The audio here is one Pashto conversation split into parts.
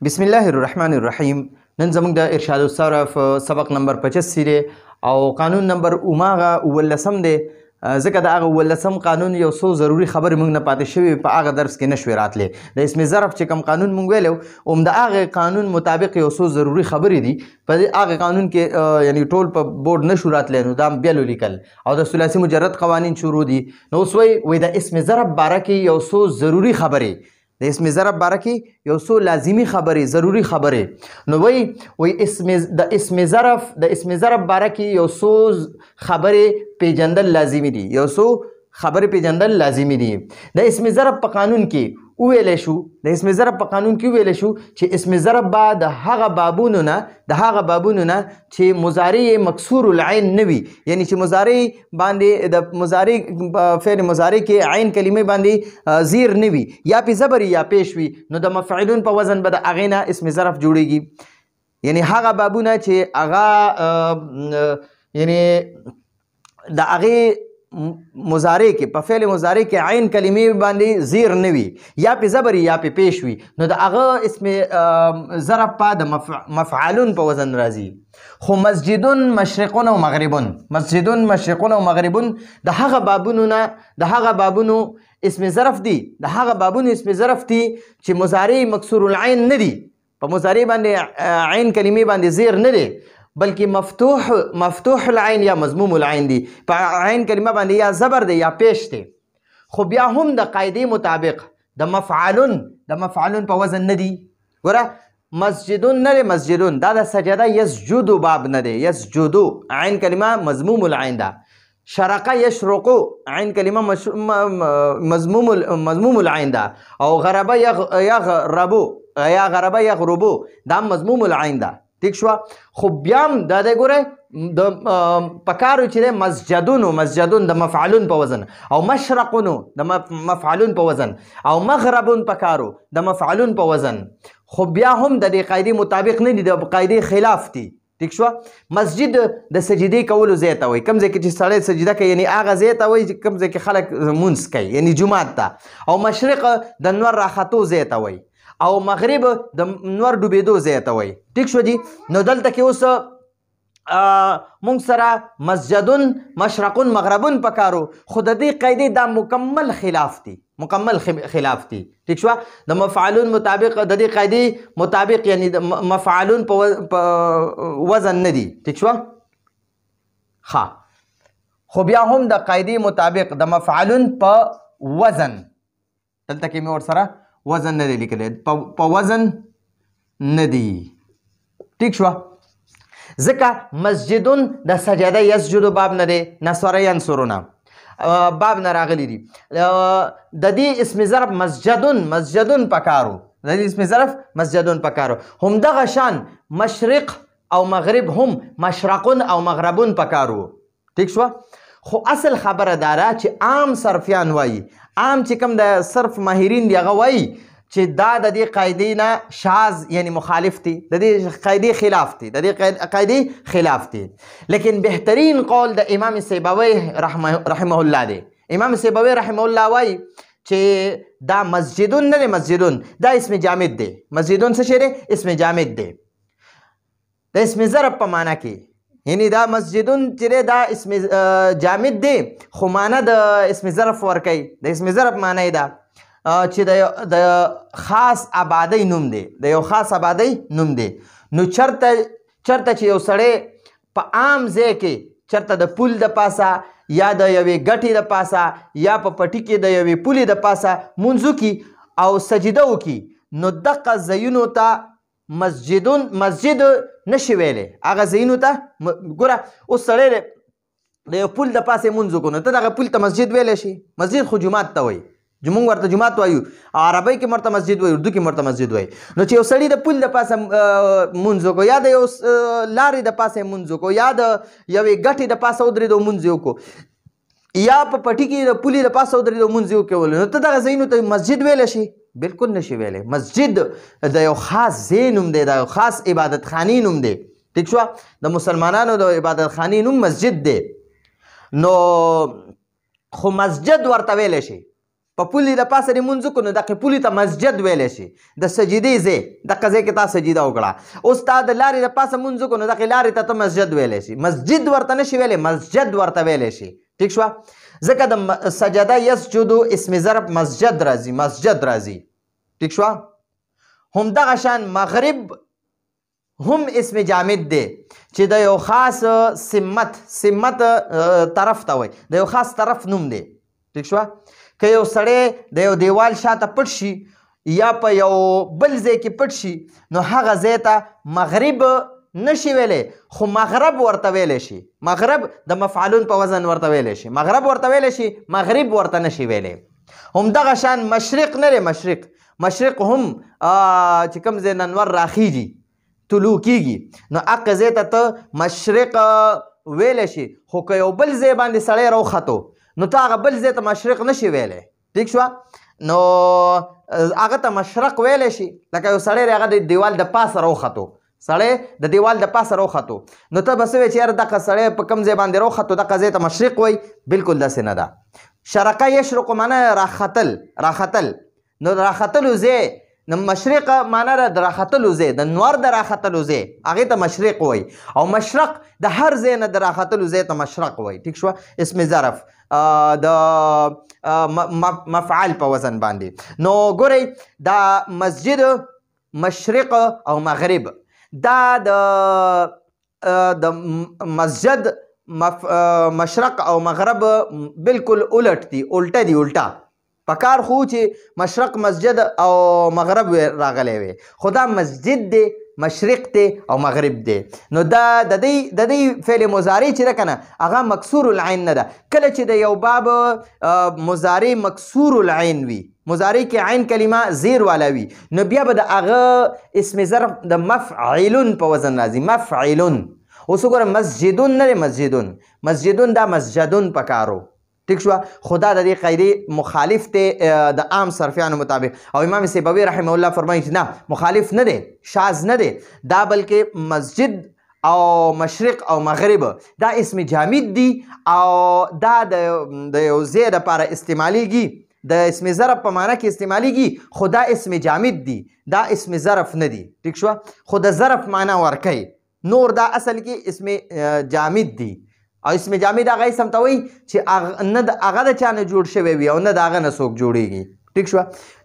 بسم الله الرحمن الرحیم. نن زموږ د ارشاد الصرف سبق نمبر 85 دی او قانون نمبر اوماغه ولسم دی. ځکه د هغه ولسم قانون یو څو ضروری خبرې موږ نه پاتې شوي په هغه درس کې نشوي راتلی. د اسم ظرف چې کوم قانون موږ ویلو هم د هغه قانون مطابق یو څو ضروری خبرې دي. په هغه قانون کې یعنی ټول په بورډ نشو راتلی، نو دا بیا لیکل او د ثلاثي مجرد قوانین شروع دي. نو اوس وایي د اسم ظرف باره کې یو څو ضروری خبرې، د اسم ظرف باره کې یو څو لازمی خبرې، ضروری خبرې. نو وایي د اسم ظرف باره کې یو څو خبرې پیژندل لازمی دي، یو څو خبرې پیژندل لازمی دي. د اسم ظرف په قانون کې وویلی شو چې اسم ظرف به د هغه بابونو نه چې مضارع مکسور العین نه وي، یعنی چې مضارع باندې د مضارع فعل مضارع کې عین کلمې باندې زیر نه وي، یا پې زبر یا پیش وي، نو د مفعولون په وزن به د هغې نه اسم ظرف جوړیږي. یعنی هغه بابونه چې هغه یعنی د هغې مضارع کې په فعل مضارع کې عین کلمې باندې زیر نه وي، یا پې زبر یا پې پیش وي، نو د هغه اسم ظرف په د مفعلون په وزن راځي. خو مسجدون مشرقون او مغربون د هغه بابونو اسم ظرف دي، چې مضارع مکسور العین نه دي، په مضارع باندې عین کلمې باندې زیر نه دی، بلکې مفتوح العین یا مضموم العین دی، په عین کلمه باندې یا زبر دی یا پیش دی. خو بیا هم د قاعدې مطابق د مفعلون په وزن نه دی. ګوره مسجدون نه دی، مسجدون دا د سجده یسجدو باب نه دی، یسجدو عین کلمه مضموم العین ده. شرقه یشرقو عین کلمه مضموم العین ده، او غربه یغربو یا غربه یغربو دا مضموم العین ده. ٹھیک شو. خو بیا هم دا دی ګوره د پکارو چې دی مسجدون د مفعلون په وزن، او مشرقونو د مفعلون په وزن، او مغربون پکارو د مفعلون په وزن. خو بیا هم د دې قاعدې مطابق نه دي، د قاعدې خلاف دي. ټیک شو. مسجد د سجدې کولو ځای ته وایي، کوم ځای کې چې سړی سجده کوي، یعنی هغه ځای ته وایي کوم ځای کې خلک لمونځ کوي، یعنی جومات ته. او مشرق د نور راختو ځای ته وایي، او مغرب د نور ډوبېدو ځای ته وایي. ټیک شو جی. نو دلته کې اوس مونږ سره مسجدون مشرقون مغربون پکارو، خو د دې قاعدې دا مکمل خلاف دي. ټیک شو. د مفعلون مطابق د دې قاعدې مطابق یعنی د مفعلون په وزن نه دي. ټیک شو. ښه. خو بیا هم د قاعدې مطابق د مفعلون په وزن، دلته کې مې ورسره وزن نه دی لیکلی، په وزن نه دی. ټیک شو. ځکه مسجدون د سجده یسجدو باب نه دی، نصره ینصرونه باب نه راغلی دي. د دې اسم ظرف مسجدون پکارو، همدغه شان مشرق او مغرب هم مشرقون او مغربون پکارو. ټیک شو. خو اصل خبره داره چې عام صرفیان وایي، عام چې کوم د صرف ماهرین دی هغه وایي چې دا د دې قاعدې نه شاذ یعنی مخالف دی، د دې قاعدې خلاف دی. لیکن بهترین قول د امام سیبوی رحمه الله دی. امام سیبوی رحمه الله وایي چې دا مسجدون نه دی، مسجدون دا اسم جامد دی. مسجدون څه شی دی؟ اسم جامد دی د اسم ظرف په معنا کې. یعنی دا مسجدون چې دا اسم جامد دی، خو معنا د اسم ظرف ورکوي. د اسم ظرف معنا یې ده چې د خاص آبادی نوم دی، د یو خاص آبادی نوم دی. نو چرته چې یو سړی په عام ځای کې چرته د پل د پاسه یا د یوې ګټې د پاسه یا په پټي کې د یوې پولې د پاسه مونځ وکړي او سجده وکړي، نو دغه ځایونو ته مسجد نشي ویلی. هغه ځایونو ته ګوره اوس سړی د یو پل د پاسې مونځ وکړو، نو ته دغه پل ته مسجد ویلی شي؟ مسجد خو جومات ته وایي، موږ ورته جومات وایو، عربی کې ورته مسجد وایي، اردو کې ورته مسجد وایي. نو چې یو سړي د پل د پاسه مونځ وکړو، یا د یو لارې د پاسه مونځ وکړو، یا د یوې ګټې د پاسه ودرېدو مونځ یې وکړو، یا په پټي کې د پولې د پاسه ودرېدو مونځ یې وکولو، نو ته دغه ځایونو ته مسجد ویلی شي؟ بالکل نشي ویلی. مسجد د یو خاص ځای نوم دی، د یو خاص عبادت خانې نوم دی. ټیک شو. د مسلمانانو د عبادت خانې نوم مسجد دی. نو خو مسجد ورته ویلی شي په پولي د پاسه دې مونځ وکړو نو دغې پولي ته مسجد ویلی شي د سجدې ځای دغه ځای کې تا سجده وکړه اوس تا د لارې د پاسه مونځ وکړو نو دغې لارې ته مسجد ویلی شي مسجد ورته نه شي ویلی مسجد ورته ویلی شي ټیک شوه ځکه د سجده یسجدو اسم ظرف مسجد راځي مسجد راځي ټیک شوه همدغه شان مغرب هم اسم جامد دی چې د یو خاص سمت طرف ته وایي د یو خاص طرف نوم دی ټیک شوه که یو سړی د یو دیوال شاته پټ شي یا په یو بل ځای کې پټ شي نو هغه ځای ته مغرب نشي ویلی خو مغرب ورته ویلی شي مغرب د مفعلون په وزن ورته ویلی شي مغرب ورته ویلی شي مغرب ورته نشي ویلی همدغه شان مشرق نه دی مشرق هم چې کوم ځای نه نور راخیږي طلوع کیږي نو هغه ځای ته ته مشرق ویلی شي خو که یو بل ځای باندې سړی راوختو نو ته هغه بل ځای ته مشرق نشي ویلی ټیک شوه نو هغه ته مشرق ویلی شي لکه یو سړی دی هغه د دیوال د پاسه راوختو سړی د دیوال د پاسه راوختو نو ته به څه وایې چې یاره دغه سړی په کوم ځای باندې راوختو دغه ځای ته مشرق وایي بلکل داسې نه ده شرقه یشرقو معنی راختل نو راختلو ځای نو مشرق معنا د راختلو ځای د نور د راختلو ځای هغې ته مشرق وایي او مشرق د هر ځای نه د راختلو ځای ته مشرق وایي ټیک شوه اسم ظرف د مفعل په وزن باندې نو ګورئ دا مسجد مشرق او مغرب دا د مسجد مشرق او مغرب بالکل الټ دي الټه پکار خو چې مشرق مسجد او مغرب راغلی وي خو دا مسجد دی مشرق دی او مغرب دی نو دا د دې فعل مضارع چې ده که نه هغه مکسور العین نه ده کله چې د یو باب مضارع مکسور العین وي مضارع کې عین کلمه زیر والا وي نو بیا به د هغه اسم ظرف د مفعلون په وزن راځي مفعلون اوس وګوره مسجدون نه دی مسجدون دا مسجدون پکارو ٹھیک شو خدا د دې قاعده مخالف ته د عام صرفیانو مطابق او امام سیبوی رحمه الله فرمایي چې نه مخالف نه دی شاذ نه دی دا بلکې مسجد او مشرق او مغرب دا اسم جامد دی او دا د یو ځای دپاره استعمالیږي د اسم ظرف په معنی کې استعمالیږي خو دا اسم جامد دی دا اسم ظرف نه دی ٹھیک شو خو د ظرف معنی ورکوي نور دا اصل کې اسم جامد دی او اسم جامد هغه اسم ته وایي چې نه د هغه د چا نه جوړ شوی وي او نه د هغه نه څوک جوړیږي ټیک شوه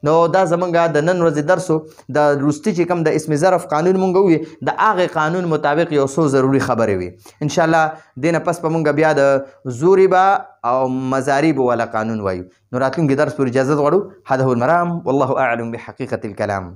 نو دا زمونږ د نن ورځې درسو د وروستي چې کوم د اسم ظرف قانون مونږ ووایي د هغې قانون مطابق یو څو ضروري خبرې وي انشاءالله دې نه پس به مونږ بیا د ضربه او مضارب والا قانون وایو نو راتلونکي درس پورې اجازت غواړو هذا هو المرام والله اعلم بحقیقة الكلام